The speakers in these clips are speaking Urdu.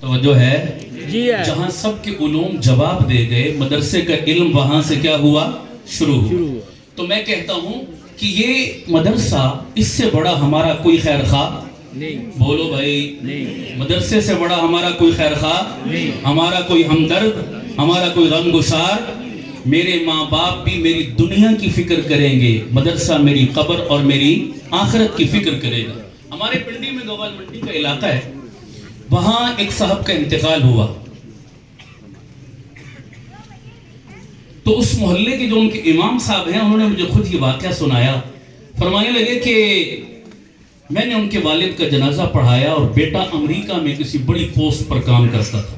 توجہ ہے جی ہے جہاں سب کے علوم جواب دے گئے مدرسے کا علم وہاں سے کیا ہوا شروع ہوا تو میں کہتا ہوں کہ یہ مدرسہ اس سے بڑا ہمارا کوئی خیر خواہ نہیں بولو بھائی نہیں مدرسے سے بڑا ہمارا کوئی خیر خواہ نہیں ہمارا کوئی ہمدرد ہمارا کوئی غم گسار میرے ماں باپ بھی میری دنیا کی فکر کریں گے مدرسہ میری قبر اور میری آخرت کی فکر کرے گا ہمارے پنڈی میں گوال منڈی کا علاقہ ہے وہاں ایک صاحب کا انتقال ہوا تو اس محلے کے جو ان کے امام صاحب ہیں انہوں نے مجھے خود یہ واقعہ سنایا فرمانے لگے کہ میں نے ان کے والد کا جنازہ پڑھایا اور بیٹا امریکہ میں کسی بڑی پوسٹ پر کام کرتا تھا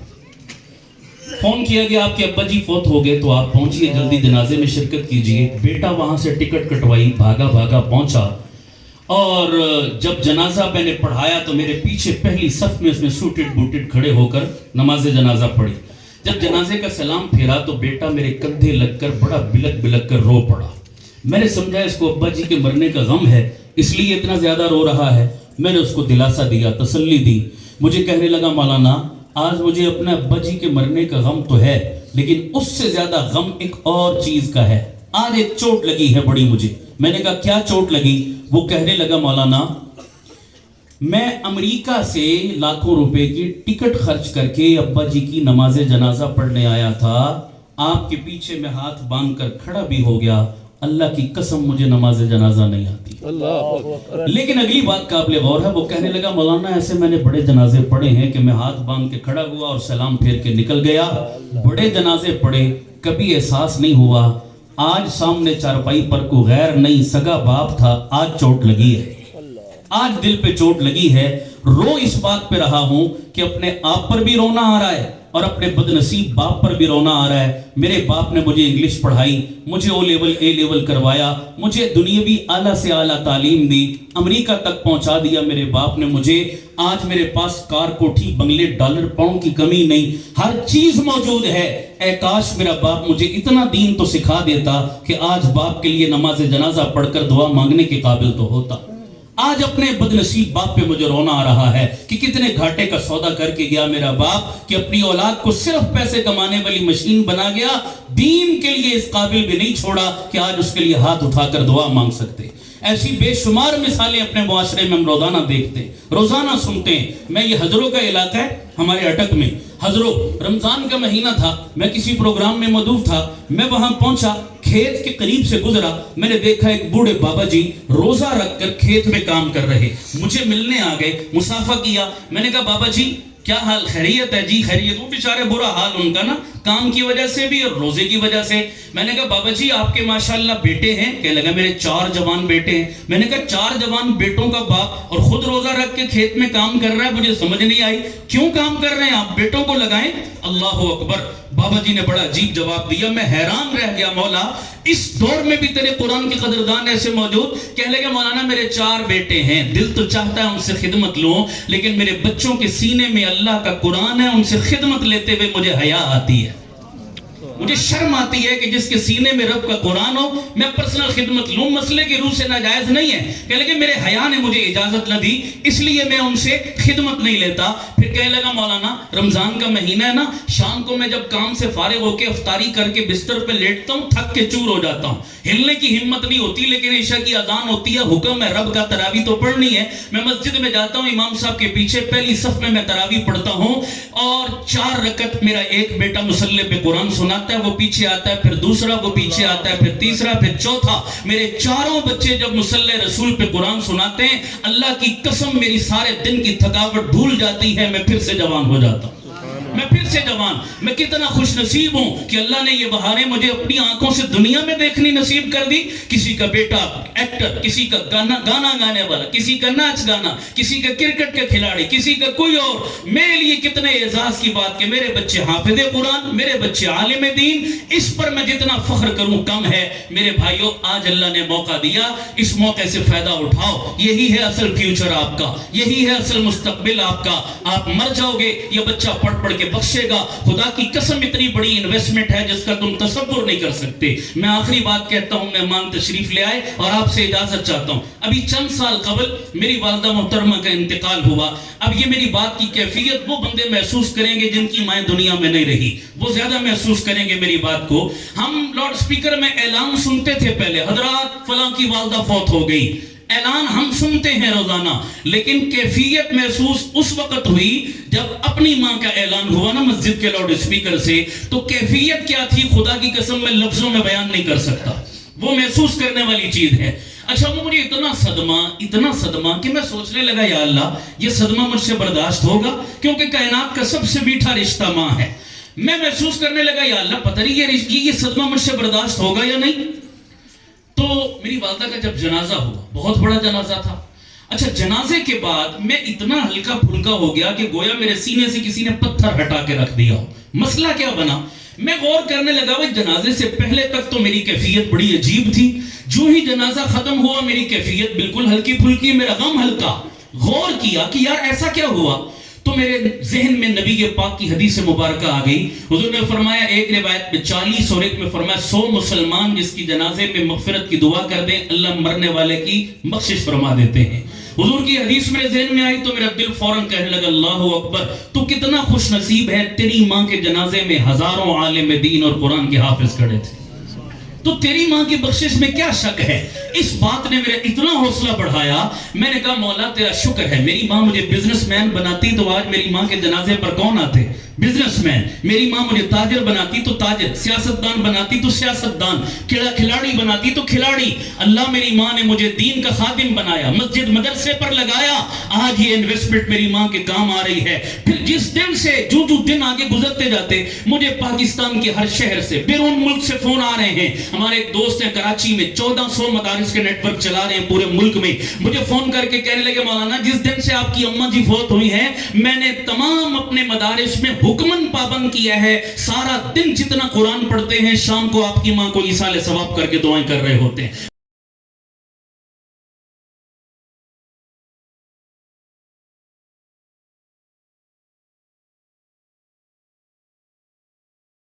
فون کیا گیا آپ کے ابا جی فوت ہو گئے تو آپ پہنچیے جلدی جنازے میں شرکت کیجئے بیٹا وہاں سے ٹکٹ کٹوائی بھاگا پہنچا اور جب جنازہ میں نے پڑھایا تو میرے پیچھے پہلی صف میں اس نے سوٹڈ بوٹڈ کھڑے ہو کر نماز جنازہ پڑھی جب جنازے کا سلام پھیرا تو بیٹا میرے کندھے لگ کر بڑا بلک کر رو پڑا میں نے سمجھا اس کو ابا جی کے مرنے کا غم ہے اس لیے اتنا زیادہ رو رہا ہے میں نے اس کو دلاسا دیا تسلی دی مجھے کہنے لگا مولانا آج مجھے اپنے ابا جی کے مرنے کا غم تو ہے لیکن اس سے زیادہ غم ایک اور چیز کا ہے آج ایک چوٹ لگی ہے بڑی مجھے میں نے کہا کیا چوٹ لگی وہ کہنے لگا مولانا میں امریکہ سے لاکھوں روپے کی ٹکٹ خرچ کر کے ابا جی کی نماز جنازہ پڑھنے آیا تھا آپ کے پیچھے میں ہاتھ باندھ کر کھڑا بھی ہو گیا اللہ کی قسم مجھے نماز جنازہ نہیں آتی لیکن اگلی بات قابل غور ہے وہ کہنے لگا مولانا ایسے میں نے بڑے جنازے پڑھے ہیں کہ میں ہاتھ باندھ کے کھڑا ہوا اور سلام پھیر کے نکل گیا بڑے جنازے پڑھے کبھی احساس نہیں ہوا آج سامنے چارپائی پر کو غیر نہیں سگا باپ تھا آج چوٹ لگی ہے آج دل پہ چوٹ لگی ہے رو اس بات پہ رہا ہوں کہ اپنے آپ پر بھی رونا آ رہا ہے اور اپنے بد نصیب باپ پر بھی رونا آ رہا ہے میرے باپ نے مجھے انگلش پڑھائی مجھے او لیول اے لیول کروایا مجھے دنیاوی اعلیٰ سے اعلیٰ تعلیم دی امریکہ تک پہنچا دیا میرے باپ نے مجھے آج میرے پاس کار کوٹھی بنگلے ڈالر پاؤنڈ کی کمی نہیں ہر چیز موجود ہے اے کاش میرا باپ مجھے اتنا دین تو سکھا دیتا کہ آج باپ کے لیے نماز جنازہ پڑھ کر دعا مانگنے کے قابل تو ہوتا آج اپنے بد نصیب باپ پہ مجھے رونا آ رہا ہے کہ کتنے گھاٹے کا سودا کر کے گیا میرا باپ کہ اپنی اولاد کو صرف پیسے کمانے والی مشین بنا گیا دین کے لیے اس قابل بھی نہیں چھوڑا کہ آج اس کے لیے ہاتھ اٹھا کر دعا مانگ سکتے ایسی بے شمار مثالیں اپنے معاشرے میں ہم روزانہ دیکھتے ہیں روزانہ سنتے ہیں میں یہ حضروں کا علاقہ ہے ہمارے اٹک میں حضروں رمضان کا مہینہ تھا میں کسی پروگرام میں موجود تھا میں وہاں پہنچا کھیت کے قریب سے گزرا میں نے دیکھا ایک بوڑھے بابا جی روزہ رکھ کر کھیت میں کام کر رہے مجھے ملنے آ گئے مصافحہ کیا میں نے کہا بابا جی کیا حال خیریت ہے جی خیریت وہ بیچارے برا حال ان کا نا کام کی وجہ سے بھی اور روزے کی وجہ سے میں نے کہا بابا جی آپ کے ماشاءاللہ بیٹے ہیں کہنے لگا میرے 4 جوان بیٹے ہیں میں نے کہا 4 جوان بیٹوں کا باپ اور خود روزہ رکھ کے کھیت میں کام کر رہا ہے مجھے سمجھ نہیں آئی کیوں کام کر رہے ہیں آپ بیٹوں کو لگائیں اللہ اکبر بابا جی نے بڑا عجیب جواب دیا میں حیران رہ گیا مولا اس دور میں بھی تیرے قرآن کی قدردان ایسے موجود کہنے لگے مولانا میرے 4 بیٹے ہیں دل تو چاہتا ہے ان سے خدمت لوں لیکن میرے بچوں کے سینے میں اللہ کا قرآن ہے ان سے خدمت لیتے ہوئے مجھے حیا آتی ہے مجھے شرم آتی ہے کہ جس کے سینے میں رب کا قرآن ہو میں پرسنل خدمت لوں مسئلے کی روح سے ناجائز نہیں ہے کہنے لگے میرے حیا نے مجھے اجازت نہ دی اس لیے میں ان سے خدمت نہیں لیتا پھر کہنے لگا مولانا رمضان کا مہینہ ہے نا شام کو میں جب کام سے فارغ ہو کے افطاری کر کے بستر پہ لیٹتا ہوں تھک کے چور ہو جاتا ہوں ہلنے کی ہمت نہیں ہوتی لیکن عشاء کی اذان ہوتی ہے حکم ہے رب کا تراویح تو پڑھنی ہے میں مسجد میں جاتا ہوں امام صاحب کے پیچھے پہلی صف میں تراویح پڑھتا ہوں اور 4 رکعت میرا ایک بیٹا مصلی پہ قرآن سناتا ہے وہ پیچھے آتا ہے پھر دوسرا وہ پیچھے آتا ہے پھر تیسرا پھر چوتھا میرے 4 بچے جب مصلی رسول پہ قرآن سناتے ہیں اللہ کی قسم میری سارے دن کی تھکاوٹ بھول جاتی ہے میں پھر سے جوان ہو جاتا ہوں میں پھر سے جوان میں کتنا خوش نصیب ہوں کہ اللہ نے یہ بہاریں مجھے اپنی آنکھوں سے دنیا میں دیکھنی نصیب کر دی کسی کا بیٹا ایکٹر کسی کا گانا گانے والا کسی کا ناچ گانا کسی کا کرکٹ کا کھلاڑی کسی کا کوئی اور میرے لیے کتنے اعزاز کی بات کہ میرے بچے حافظ قرآن میرے بچے عالم دین اس پر میں جتنا فخر کروں کم ہے میرے بھائیوں آج اللہ نے موقع دیا اس موقع سے فائدہ اٹھاؤ یہی ہے اصل فیوچر آپ کا یہی ہے اصل مستقبل آپ کا آپ مر جاؤ گے یہ بچہ پڑھ پڑھ کے بخشے بخشے گا. خدا کی قسم اتنی بڑی انویسٹمنٹ ہے جس کا تم تصور نہیں کر سکتے. میں آخری بات کہتا ہوں, مہمان تشریف لے آئے اور آپ سے اجازت چاہتا ہوں. ابھی چند سال قبل میری والدہ محترمہ کا انتقال ہوا. اب یہ میری بات کی کیفیت وہ بندے محسوس کریں گے جن کی مائیں دنیا میں نہیں رہی, وہ زیادہ محسوس کریں گے میری بات کو. ہم لاؤڈ سپیکر میں اعلان سنتے تھے پہلے, حضرات فلاں کی والدہ فوت ہو گئی, اعلان ہم سنتے ہیں روزانہ, لیکن کیفیت محسوس اس وقت ہوئی جب اپنی ماں کا اعلان ہوا نا مسجد کے لاؤڈ سپیکر سے. تو کیفیت کیا تھی خدا کی قسم میں لفظوں میں بیان نہیں کر سکتا, وہ محسوس کرنے والی چیز ہے. اچھا وہ مجھے اتنا صدمہ کہ میں سوچنے لگا یا اللہ یہ صدمہ مجھ سے برداشت ہوگا, کیونکہ کائنات کا سب سے میٹھا رشتہ ماں ہے. میں محسوس کرنے لگا یا اللہ پتہ نہیں یہ صدمہ مجھ سے برداشت ہوگا یا نہیں. تو میری والدہ کا جب جنازہ ہوا, بہت بڑا جنازہ تھا. اچھا جنازے کے بعد میں اتنا ہلکا پھلکا ہو گیا کہ گویا میرے سینے سے کسی نے پتھر ہٹا کے رکھ دیا ہو. مسئلہ کیا بنا, میں غور کرنے لگا وہ جنازے سے پہلے تک تو میری کیفیت بڑی عجیب تھی, جو ہی جنازہ ختم ہوا میری کیفیت بالکل ہلکی پھلکی, میرا غم ہلکا. غور کیا کہ یار ایسا کیا ہوا, تو میرے ذہن میں نبی کے پاک کی حدیث مبارکہ آ گئی. حضور نے فرمایا, ایک روایت میں 40 اور ایک میں فرمایا 100 مسلمان جس کی جنازے میں مغفرت کی دعا کر دیں اللہ مرنے والے کی بخشش فرما دیتے ہیں. حضور کی حدیث میرے ذہن میں آئی تو میرا دل فوراں کہنے لگا اللہ اکبر, تو کتنا خوش نصیب ہے, تیری ماں کے جنازے میں ہزاروں عالم دین اور قرآن کے حافظ کھڑے تھے, تو تیری ماں کی بخشش میں کیا شک ہے. اس بات نے میرا اتنا حوصلہ بڑھایا, میں نے کہا مولا تیرا شکر ہے, میری ماں مجھے بزنس مین بناتی تو آج میری ماں کے جنازے پر کون آتے, بزنس مین. میری ماں مجھے تاجر بناتی تو تاجر, سیاستدان بناتی تو سیاستدان, کھلاڑی بناتی تو کھلاڑی. اللہ میری ماں نے مجھے دین کا خادم بنایا, مسجد مدرسے پر لگایا, آج یہ انویسٹمنٹ میری ماں کے کام آ رہی ہے. پھر جس دن سے جو دن آگے گزرتے جاتے مجھے پاکستان کے ہر شہر سے بیرون ملک سے فون آ رہے ہیں. ہمارے ایک دوست ہیں کراچی میں 1400 مدارس کے نیٹ ورک چلا رہے ہیں پورے ملک میں, مجھے فون کر کے کہنے لگے مولانا جس دن سے آپ کی اماں جی فوت ہوئی ہیں میں نے تمام اپنے مدارس میں حکمن پابند کیا ہے, سارا دن جتنا قرآن پڑھتے ہیں شام کو آپ کی ماں کو ایصال ثواب کر کے دعائیں کر رہے ہوتے ہیں.